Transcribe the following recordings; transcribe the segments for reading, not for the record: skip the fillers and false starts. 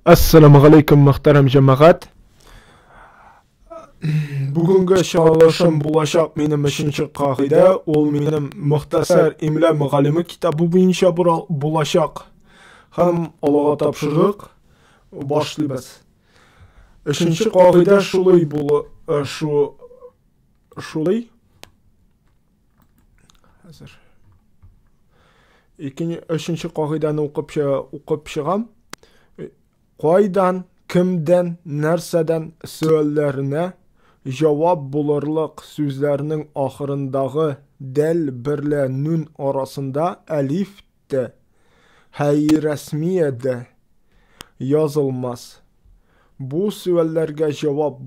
Assalamu alaikum muhtaram cemaat. Bugungi şağlaşım bulaşaq menim 5-nji qagida, ol menim muhtasar imla muallimi kitabi boyunca bulaşaq. Ham Allah'a tapşırıq, başlayız. 5-nji qagida şulay. Hazır. 3-nji qagidani o'qib шығам. Qaydan, kimden, nerseden söyllerine cevap bulurluk sözlerinin ahırındağı del birle nun arasında elif de resmiye de yazılmaz. Bu söyllerge cevap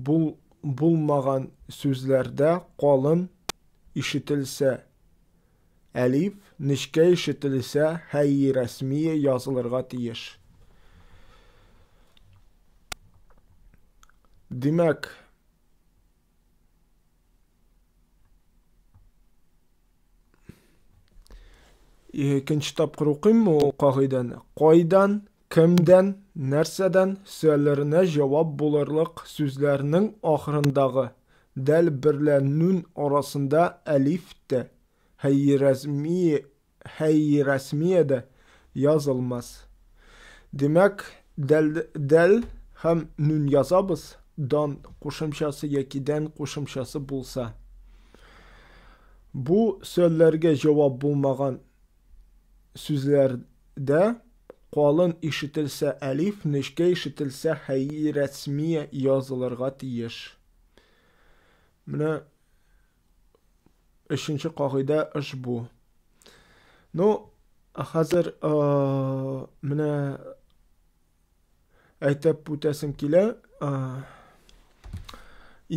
bulmagan sözlerde kalın işitilse elif, nişke işitilse resmiye yazılırga tiyiş. Demek ikinci tapqır okuyayım mı o qagidani? Qaydan, kimden, nerseden söylerine cevap bulurluk sözlerinin ahırındağı del birle nun arasında elif de resmiye de yazılmaz. Demek del hem nun yazabız. Dan qo'shimchasi yokidan qo'shimchasi bo'lsa, bu so'zlarga javob bo'lmagan so'zlarda qalin ishitilsa alif, nishka ishitilsa hayy rasmiy yozilirga tiyish. Mana 3-nji qoida ish bu. No, hozir mana aytib o'tasim kela.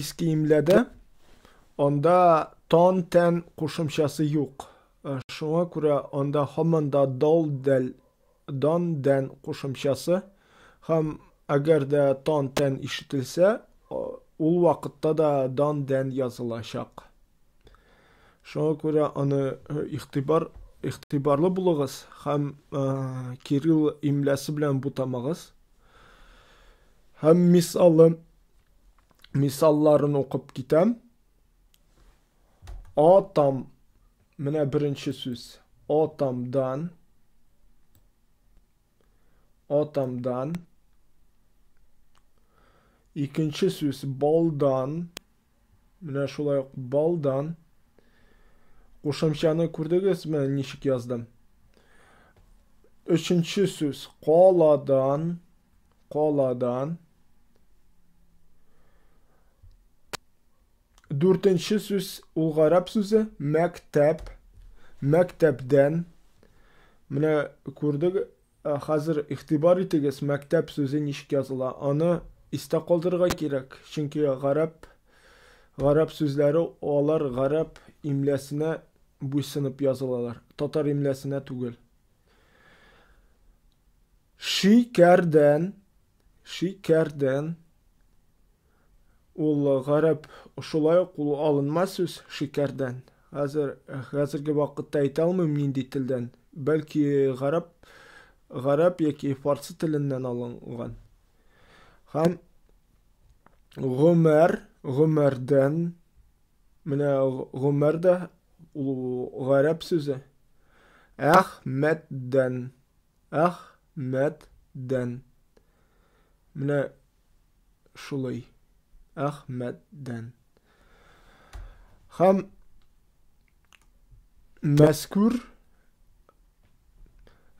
Eski imlada onda ton ten qo'shimchasi yo'q. Shunga ko'ra onda hamanda don den qo'shimchasi ham agarda ton ten ishitilsa, u vaqtda da don den yozilashaq. Shunga ko'ra uni ixtiborli bo'ling'iz, ham Kirill imlasi bilan butamag'iz. Ham misallarını o'qib ketam. Otam, mana birinchi so'z. Otamdan. Ikkinchi so'z boldan. Mana shulay boldan. Qo'shimchani ko'rdingizmi, nechik yozdim? Uchinchi so'z qoladan. Dördüncü söz Arap sözü mektepten. Mana ko'rdik, hozir ixtibor etigiz, maktab so'zi nechik yozila. Uni esda qoldirishga kerak. Chunki g'arab so'zlari ular g'arab imlasine bo'ysunib yozilalar. Tatar imlasine tugul. Şikerden ol g'arab shulay alınmaz söz şikerden. Hozirgi vaqtda ayta olmayman nindi tildan. Balki g'arab yoki farsi tilinden alıngan. Ham G'umardan. Mana G'umar da g'arab so'zi. Ahmedden. Mana shulay. Ahmedden. Ham mazkur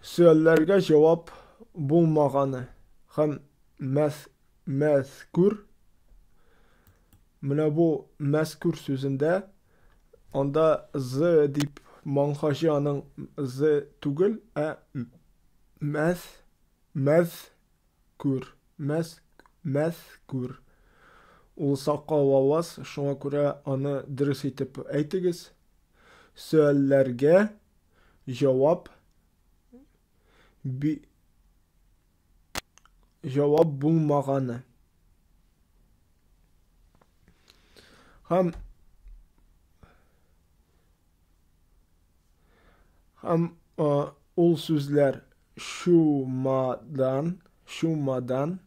so'zlarga javob bo'lmagani. Ham mazkur. Mana bu mazkur so'zinde onda z deb manhajaning z tugul mazkur. Ул сақа вавас, шуңа күрә аны дөрес итеп әйтегез. Сөальләргә җавап булмаганы. Һәм ул сүзләр шумадан Şumadan.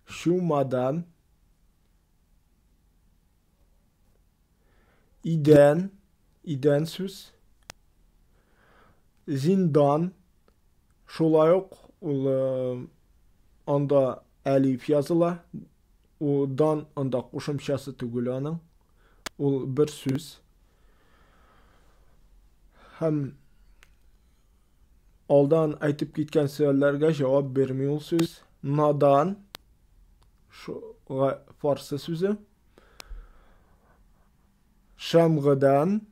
Şumadan. İden. İden söz. Zindan. Şolay ok. Anda elif yazıla. O dan anda qo'shimchasi tugul aning. O bir söz. Hem aldan aytib ketgan savollarga javob bermiyor söz. Nadan. Şu farsı sözü. Şamgıdan.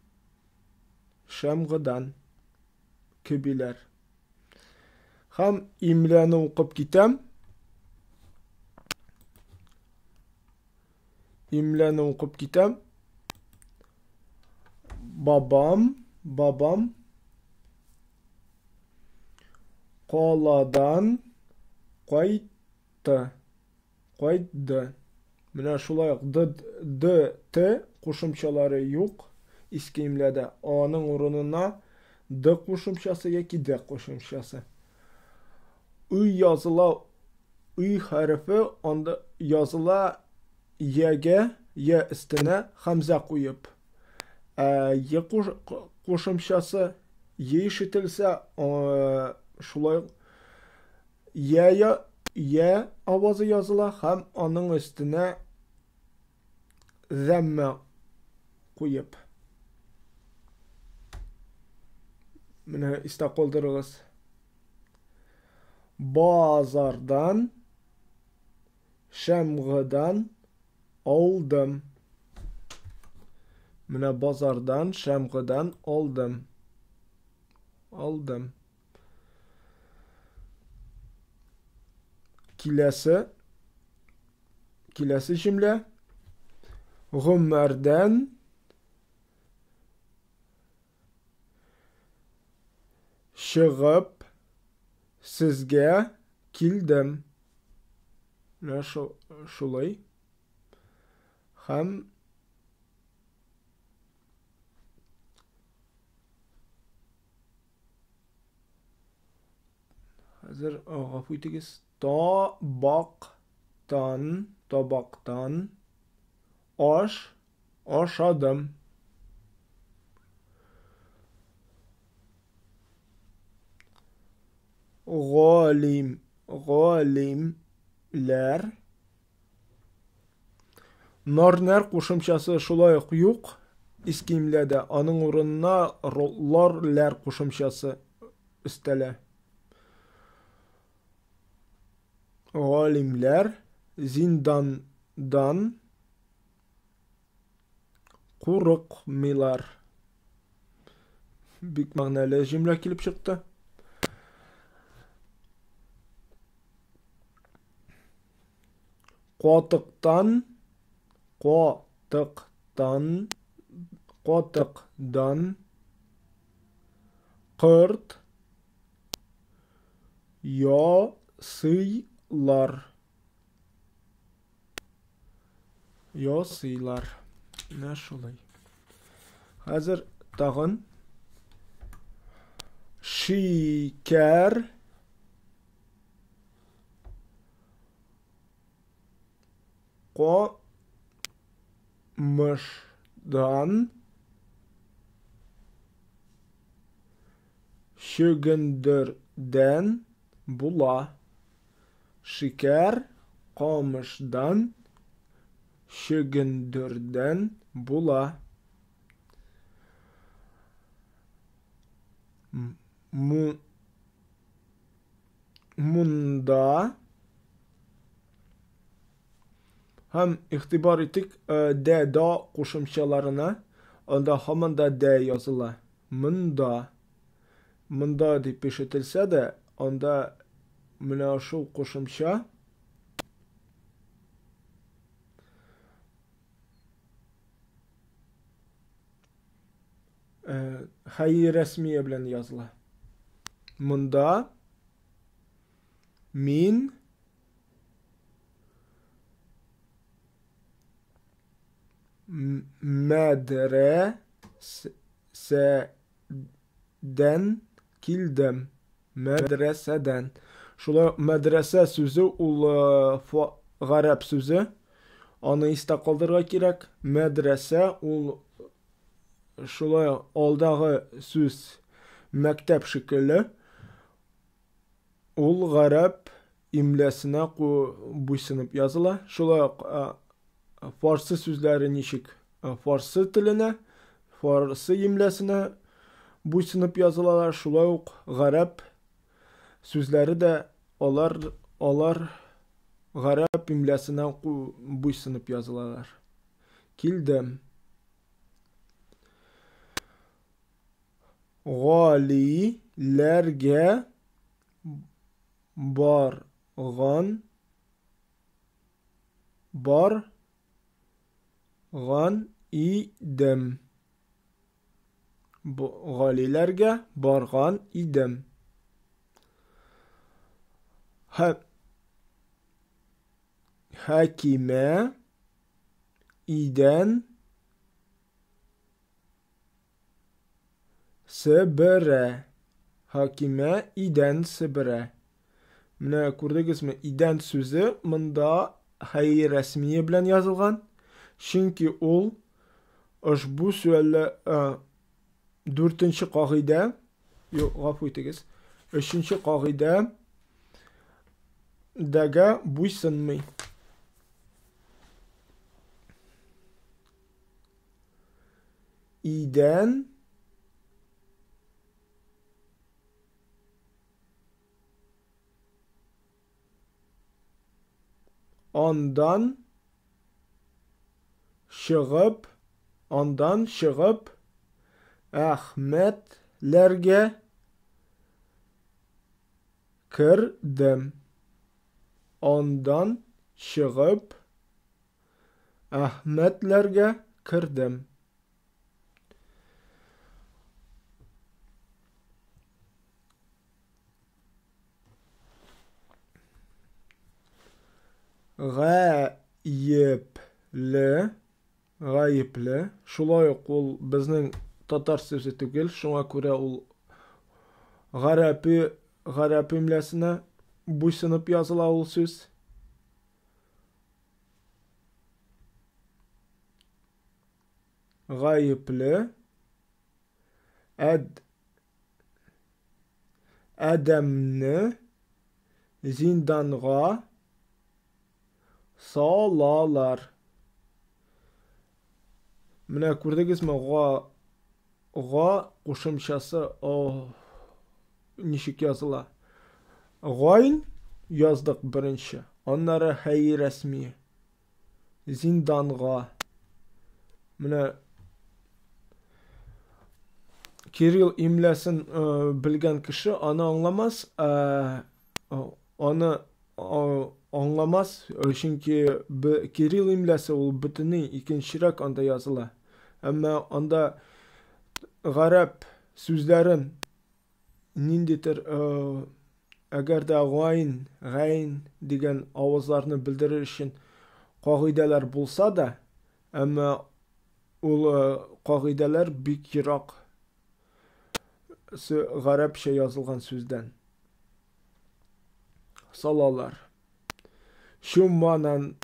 Şamgıdan. Kibiler. Hem imlani o'qib ketam. İmlani o'qib ketam. Babam qoladan qaytdi. Mana şulay d t qo'shimchalari yo'q. Eski imlada a'ning o'rnina d qo'shimchasi yoki d qo'shimchasi. Uy yazıla, uy harfi onda yazıla y'ga, y üstüne hamza qo'yib. Y qo'shimchasi y eshitilsa şulay y ovozi yazıla ham onun üstüne zamme qo'yib. Mana ista qoldirig'iz. Bozordan shamg'idan oldim. Mana bozordan shamg'idan oldim. Kelasi jumla. G'umardan shiqib sizga keldim. Mana şulay. Ham hozir g'afur etigiz. Tabaqdan oshadim. G'olimlar. Narnar qo'shimchasi şulay yo'q. Eski imlada onun o'rnina lar qo'shimchasi istala. G'olimlar zindandan qo'rqmilar. Bik ma'noli jumla kelib chiqdi. Qotiqdan qirt yosiylar. Ne şolay. Hazır tag'in şeker qo'mishdan shigindirdan bula. Şeker qo'mishdan shigindirdan bula. Munda ham ixtibor etdik da qo'shimchalarini. Onda hamında da yozila. Munda deb eshitilsa da onda mana shu qo'shimcha hayy rasmiya bilan yozila. Munda min madrasadan Kildim. Medreseden. Şula medrese sözü ul garip sözü. Onu iste kaldırga kirek. Medrese ul şula aldağı söz mektep şekilli. Ул гарәп имләсенә буйсынып языла. Шулай фарсы сүзләре ничек фарсы теленә, фарсы имләсенә буйсынып язылалар. Шулай ук гарәп сүзләре дә алар гарәп имләсенә буйсынып язылалар. Килдем. Галиләргә bargan idim. Galilerge bargan idim. Hakime iden sebere. Hakime iden sebere. Менә күрдегезме, идән сүзе монда хәй рәсмие белән язылган. Чөнки ул ошбу сөалле 4-нче кагыйдә, гафу итегез, 3-нче кагыйдә дәгә буйсынмый. Идән Ondan çıgıp Ahmetlerge kirdim. Ondan çıgıp Ahmetlerge kirdim. Гаепле. Шулай ук ул безнең татар сүзе түгел, шуңа күрә ул гарәп имләсенә буйсынып языла ул сүз. Гаепле. Adamны zindanга salalar. Менә күрдегезме, га кушымчасы ничек языла? Гайн яздык беренче, аннары хәй рәсми. Зинданга. Менә Кирилл имләсен белгән кеше аны аңламас, чөнки Кирилл имләсе ул бөтенләй икенчерәк анда языла. Әмма анда гарәп сүзләрен ниндидер әгәр дә гайн дигән авызларны белдерер өчен кагыйдәләр булса да, әмма ул кагыйдәләр бик ерак гарәпчә язылган сүздән. Салалар. Şumadan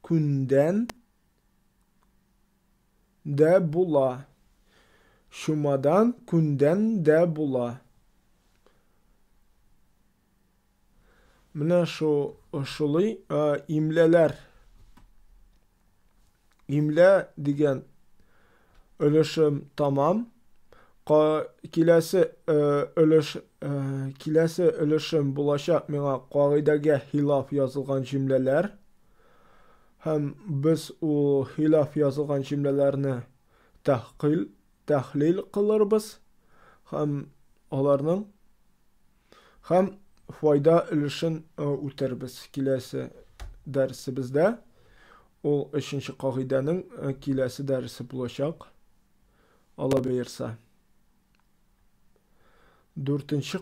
künden de bula. Şumadan künden de bula. Менә шулай имләләр. Имлә дигән өлешем тамам. Киләсе өлешем булачак миңа кагыйдәгә хилаф язылган җөмләләр. Һәм без ул хилаф язылган җөмләләрне тәхлил кылырбыз. Һәм аларның файда өлешен үтербез киләсе дәресебездә. Ул 3-нче кагыйдәнең киләсе дәресе булачак. Алла бәерсә. 4-нче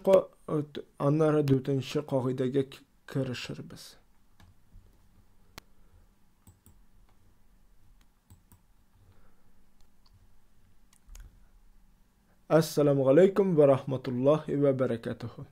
кагыйдәгә керешербез. Assalamu alaikum ve rahmetullahi ve berekatuhu.